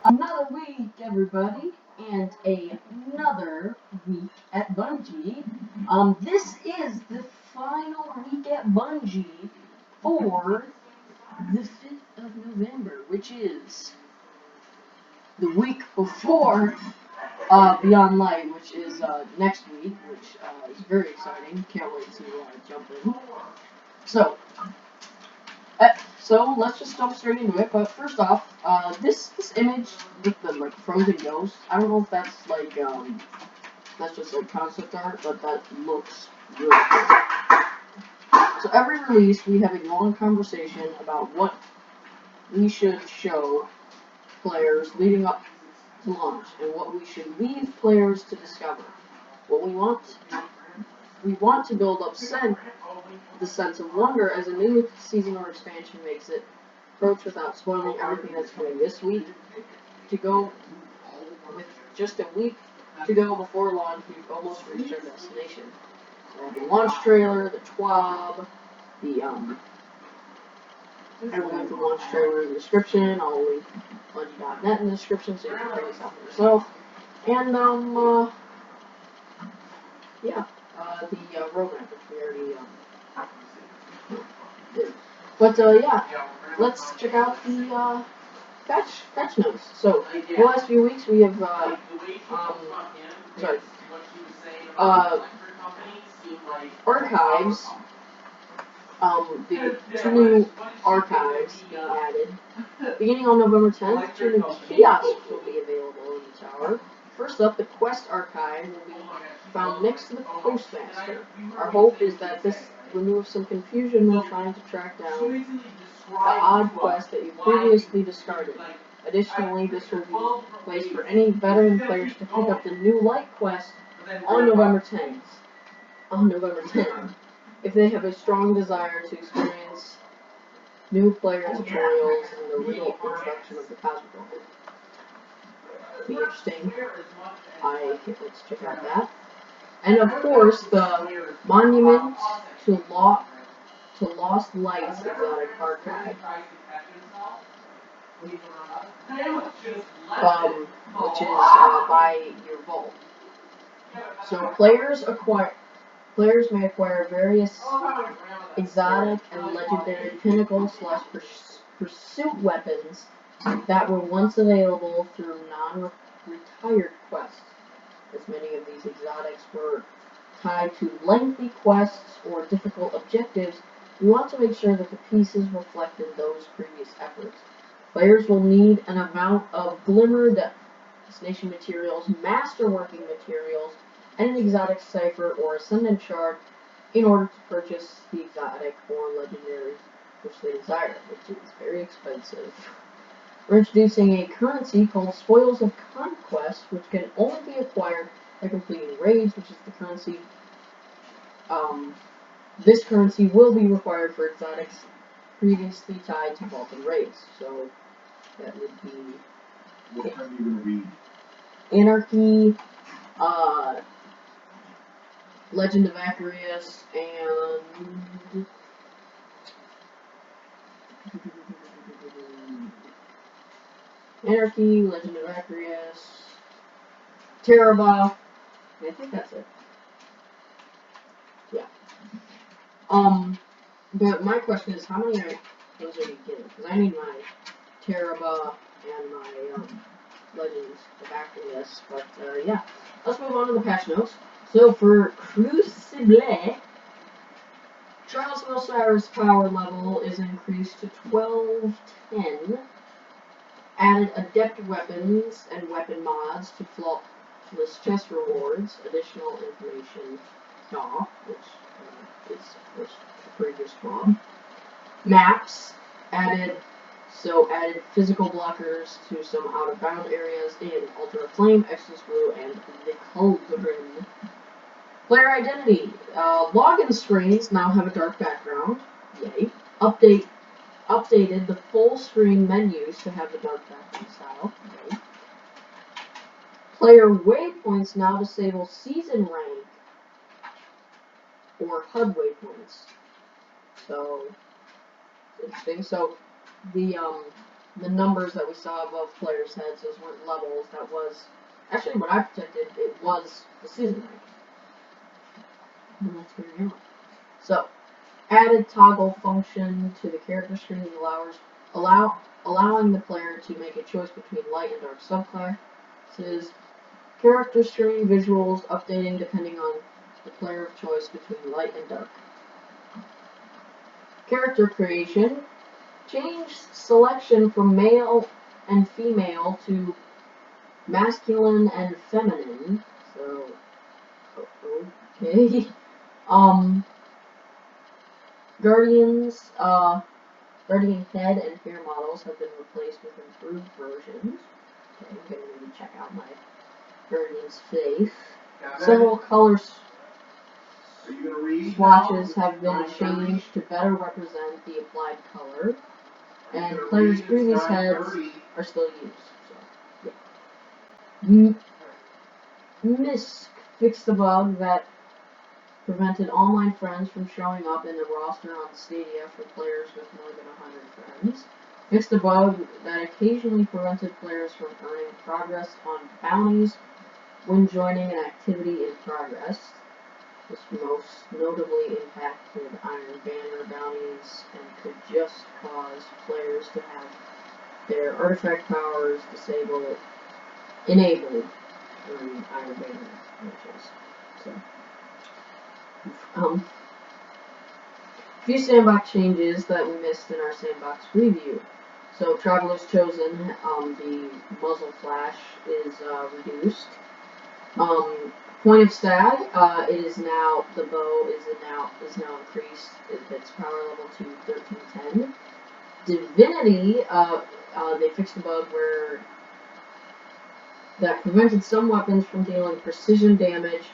Another week, everybody, and another week at Bungie. This is the final week at Bungie for the 5th of November, which is the week before Beyond Light, which is next week, which is very exciting. Can't wait to jump in. So, So let's just jump straight into it. But first off, this image with the like frozen ghost. I don't know if that's like that's just like concept art, but that looks really cool. So every release, we have a long conversation about what we should show players leading up to launch, and what we should leave players to discover. What we want to build up the sense of wonder as a new season or expansion makes it approach without spoiling everything that's coming this week. To go with just a week to go before launch, we've almost reached our destination. The launch trailer, the TWAB, the I will link the launch trailer in the description. I'll link Bungie.net in the description so you can check this out for yourself. And yeah, the roadmap which we already did. But yeah, let's check out the patch notes. So the last few weeks we have archives. The two new archives being added. Beginning on November 10th, 2 new kiosks will be available in the tower. First up, the quest archive will be found next to the postmaster. Our hope is that this removes some confusion when trying to track down the odd quest that you previously discarded. Additionally, this will be a place for any veteran players to pick up the new light quest on November 10th. If they have a strong desire to experience new player tutorials and the real introduction of the cosmic world. Be interesting. I can't wait to check out that. And of course, the Monument to Lost Lights exotic archive. Which is by your vault. So players may acquire various exotic and legendary pinnacle/pursuit weapons that were once available through non-retired quests. As many of these exotics were tied to lengthy quests or difficult objectives, we want to make sure that the pieces reflected those previous efforts. Players will need an amount of Glimmer Destination materials, Masterworking materials, and an exotic cipher or Ascendant shard in order to purchase the exotic or legendary which they desire, which is very expensive. We're introducing a currency called Spoils of Conquest, which can only be acquired by completing raids, which is the currency. This currency will be required for exotics previously tied to vaulted raids. So that would be what are you going to read? Anarchy, Legend of Acarius, and Anarchy, Legend of Acarius, Teraba. I think that's it. Yeah. But my question is, how many of those are you getting? Because I need my Teraba and my Legends of Acarius. But yeah, let's move on to the patch notes. So for Crucible, Charles of Osiris power level is increased to 1210. Added adept weapons and weapon mods to flawless chest rewards. Additional information which is of course the previous mob. Maps added physical blockers to some out of bound areas in Ultra Flame, Exodus Blue, and the Cauldron. Player identity. Login screens now have a dark background. Yay. Updated the full screen menus to have the dark background style. Yay. Player waypoints now disable season rank or HUD waypoints. So interesting. So the the numbers that we saw above players' heads, those weren't levels. That was actually what I predicted. It was the season rank. And that's where we are. So, added toggle function to the character screen allowing the player to make a choice between light and dark subclasses. Character screen visuals updating depending on the player of choice between light and dark. Character creation. Change selection from male and female to masculine and feminine. So, okay. Guardian head and hair models have been replaced with improved versions. Okay, I'm gonna maybe check out my Guardian's face. Several color swatches have been changed to better represent the applied color, and players' previous heads are still used. So, yeah. Misk fixed the bug that prevented online friends from showing up in the roster on Stadia for players with more than 100 friends. Fixed the bug that occasionally prevented players from earning progress on bounties when joining an activity in progress. This most notably impacted Iron Banner bounties and could just cause players to have their artifact powers enabled during Iron Banner matches. So, few sandbox changes that we missed in our sandbox review. So, Traveler's Chosen, the muzzle flash is reduced. Point of stat, the bow is now increased its power level to 1310. Divinity, they fixed the bug that prevented some weapons from dealing precision damage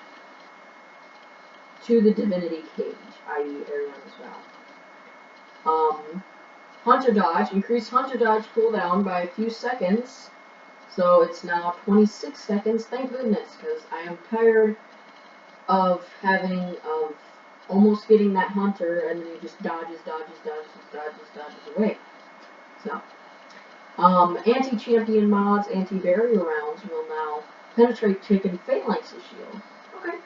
to the Divinity cage, i.e. Ariana's Vow. Hunter Dodge, increased Hunter Dodge cooldown by a few seconds, so it's now 26 seconds, thank goodness, because I am tired of almost getting that Hunter and then he just dodges away. So, anti-champion mods, anti-barrier rounds will now penetrate chicken phalanx's shield. Okay.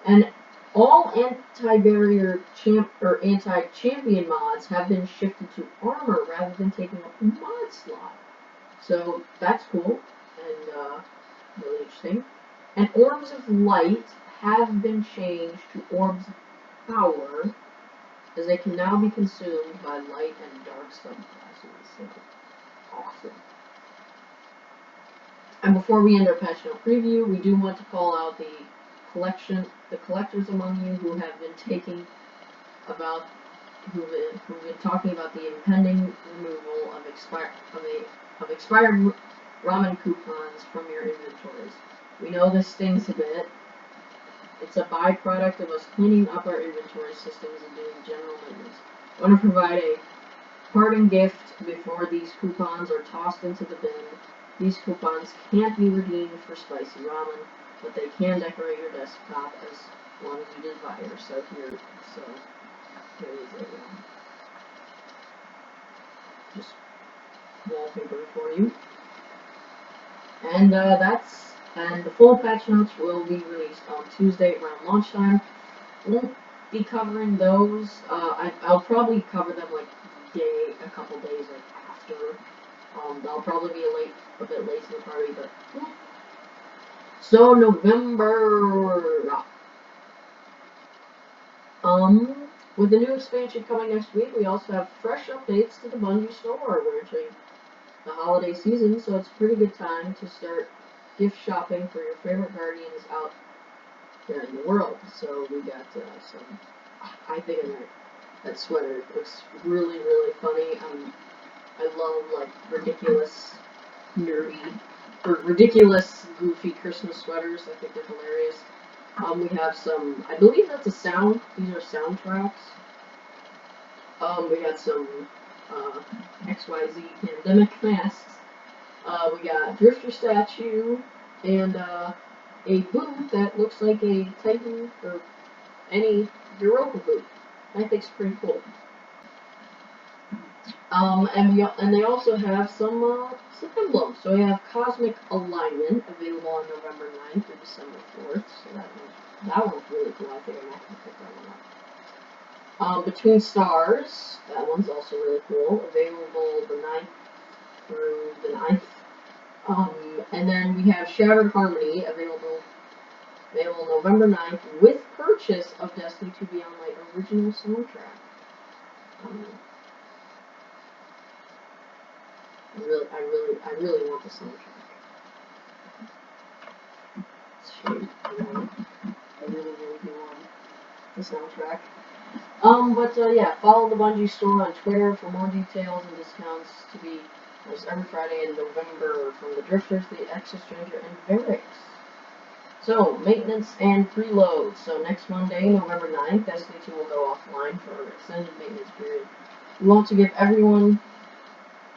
And all anti-champion mods have been shifted to armor rather than taking up a mod slot. So that's cool and really interesting. And orbs of light have been changed to orbs of power, as they can now be consumed by light and dark subclasses. So, awesome. And before we end our patch note preview, we do want to call out the collectors among you who have been talking about the impending removal of expired ramen coupons from your inventories. We know this stings a bit. It's a byproduct of us cleaning up our inventory systems and doing general maintenance. I want to provide a parting gift before these coupons are tossed into the bin. These coupons can't be redeemed for spicy ramen, but they can decorate your desktop as long as you desire. So here is a just wallpaper for you. And the full patch notes will be released on Tuesday around lunchtime. Won't be covering those. I'll probably cover them like a couple days after. I'll probably be a bit late to the party, but so November. With the new expansion coming next week, we also have fresh updates to the Bungie store. We're entering the holiday season, so it's a pretty good time to start gift shopping for your favorite Guardians out there in the world. So we got some. I think that sweater looks really, really funny. I love like ridiculous, goofy Christmas sweaters. I think they're hilarious. We have some. I believe that's a sound. These are soundtracks. We got some XYZ pandemic masks. We got Drifter statue and a boot that looks like a Titan or any Europa boot. I think it's pretty cool. And they also have some emblems. So we have Cosmic Alignment available on November 9th through December 4th. So that one's really cool. I think I might have to pick that one up. Between Stars, that one's also really cool. Available the 9th through the 9th. And then we have Shattered Harmony available November 9th with purchase of Destiny 2 Beyond Light original soundtrack. I really want the soundtrack. It's a shame. I really do want the soundtrack. Yeah, follow the Bungie store on Twitter for more details and discounts to be every Friday in November from the Drifters, the Ex-Stranger, and Varix. So, maintenance and preload. So next Monday, November 9th, Destiny 2 will go offline for an extended maintenance period. We want to give everyone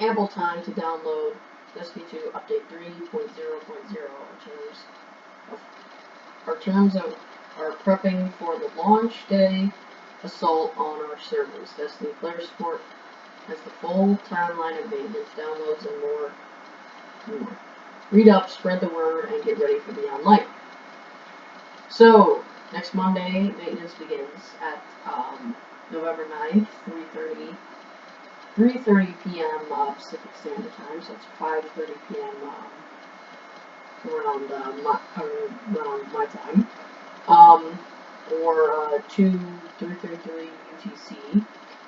ample time to download Destiny 2 Update 3.0.0. Our terms are prepping for the launch day assault on our servers. Destiny Player Support has the full timeline of maintenance, downloads, and more. Read up, spread the word, and get ready for Beyond Light. So, next Monday, maintenance begins at November 9th, 3:30 p.m. Pacific Standard Time, so it's 5:30 p.m. Around my time. Or 3:33 UTC.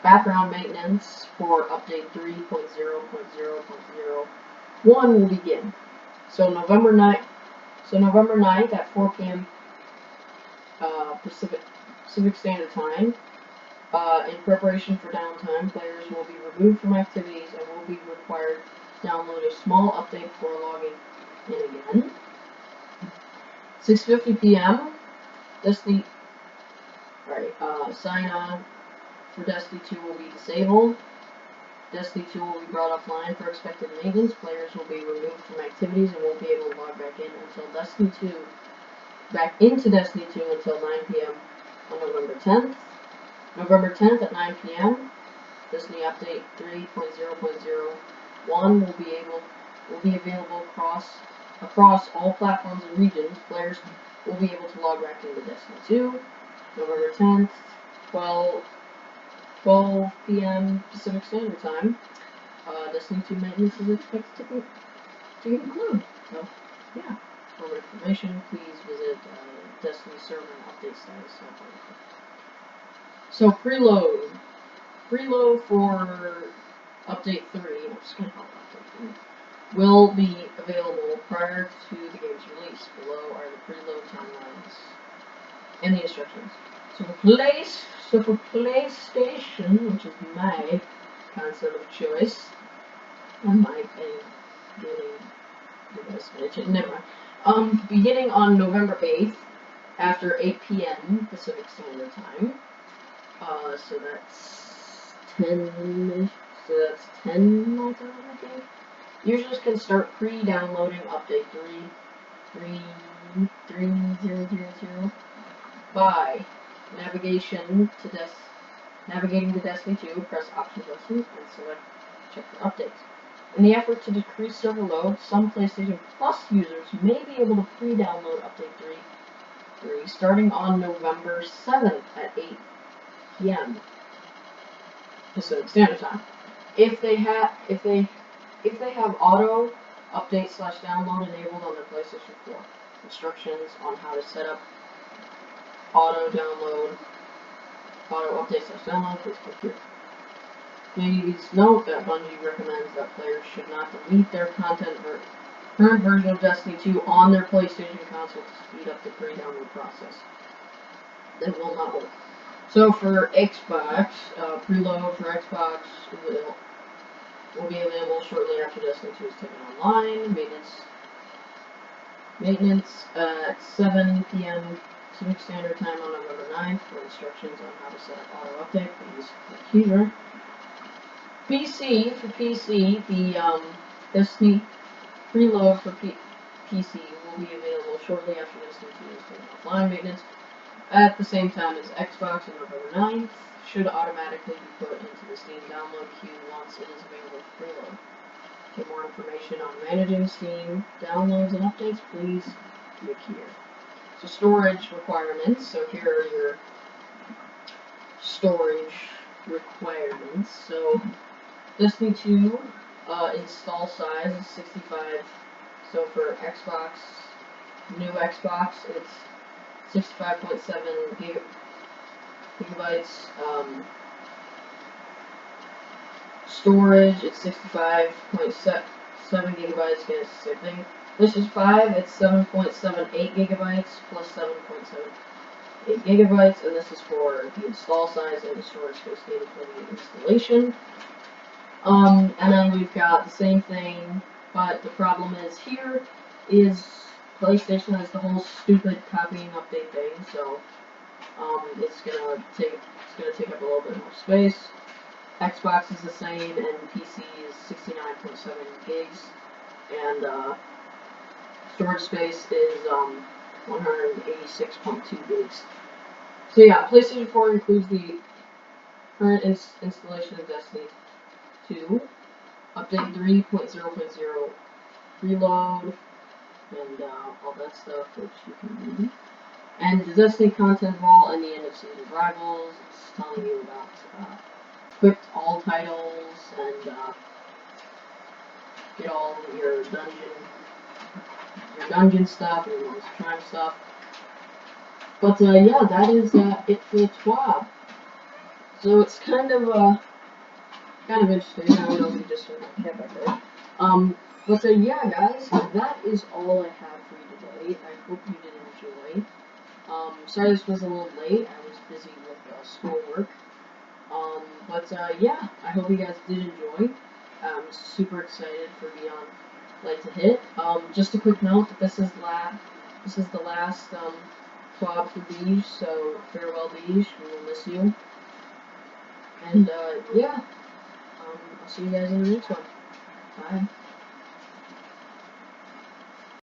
Background maintenance for update 3.0.0.01 will begin. So November 9th at 4 p.m. Pacific Standard Time. In preparation for downtime, players will be removed from activities and will be required to download a small update before logging in again. 6:50 p.m. Destiny. Sign on for Destiny 2 will be disabled. Destiny 2 will be brought offline for expected maintenance. Players will be removed from activities and won't be able to log back into Destiny 2 until 9 p.m. on November 10th. November 10th at 9 p.m. Destiny Update 3.0.01 will be available across all platforms and regions. Players will be able to log back into Destiny 2. November 10th, 12 p.m. Pacific Standard Time. Destiny 2 maintenance is expected to conclude. So, yeah. For more information, please visit Destiny server and update status. So, preload. Preload for Update 3, I'm just going to call it Update 3, will be available prior to the game's release. Below are the preload timelines and the instructions. So for PlayStation, which is my console of choice, I might be getting never mind. Beginning on November 8th, after 8 p.m. Pacific Standard Time. So that's 10 my time, I think. Users can start pre-downloading Update 3.3000 by navigating to Destiny 2, press Option Button, and select Check for Updates. In the effort to decrease server load, some PlayStation Plus users may be able to pre-download Update 3 starting on November 7th at 8 p.m. Pacific Standard Time. If they have auto update / download enabled on their PlayStation 4. Instructions on how to set up auto update / download, please click here. Please note that Bungie recommends that players should not delete their current version of Destiny 2 on their PlayStation console to speed up the pre-download process. That will not work. So for Xbox, preload for Xbox will be available shortly after Destiny 2 is taken online. Maintenance at 7 p.m. Pacific Standard Time on November 9th for instructions on how to set up auto update. Please click here. PC, the Destiny preload for PC will be available shortly after Destiny 2 is taken offline. Maintenance at the same time as Xbox on November 9th. should automatically be put into the Steam download queue once it is available for preload. For more information on managing Steam downloads and updates, please click here. So storage requirements. So here are your storage requirements. So Destiny 2 install size is 65. So for Xbox, new Xbox, it's 65.7 gigabytes. Storage, it's 65.7 gigabytes. Again, it's the same thing. PlayStation 5, it's 7.78 gigabytes plus 7.78 gigabytes, and this is for the install size and the storage space needed for the installation. And then we've got the same thing, but the problem is here is PlayStation has the whole stupid copying update thing, so it's gonna take up a little bit more space. Xbox is the same, and PC is 69.7 gigs, and storage space is 186.2 gigs. So yeah, PlayStation 4 includes the current installation of Destiny 2, update 3.0.0, Preload, and all that stuff which you can read. And the Destiny content wall and the end of season rivals. It's telling you about equipped all titles and get all your dungeon stuff and your Monster Prime stuff. But yeah, that is it for the TWAB. So it's kind of interesting. I don't know if you just heard my cat back there. But yeah, guys, that is all I have for you today. I hope you did enjoy. Sorry this was a little late. I was busy with schoolwork. But yeah, I hope you guys did enjoy. I'm super excited for Beyond Light to Hit. Just a quick note that this is the last TWAB for Beige, so farewell Beige, we will miss you. And yeah, I'll see you guys in the next one. Bye.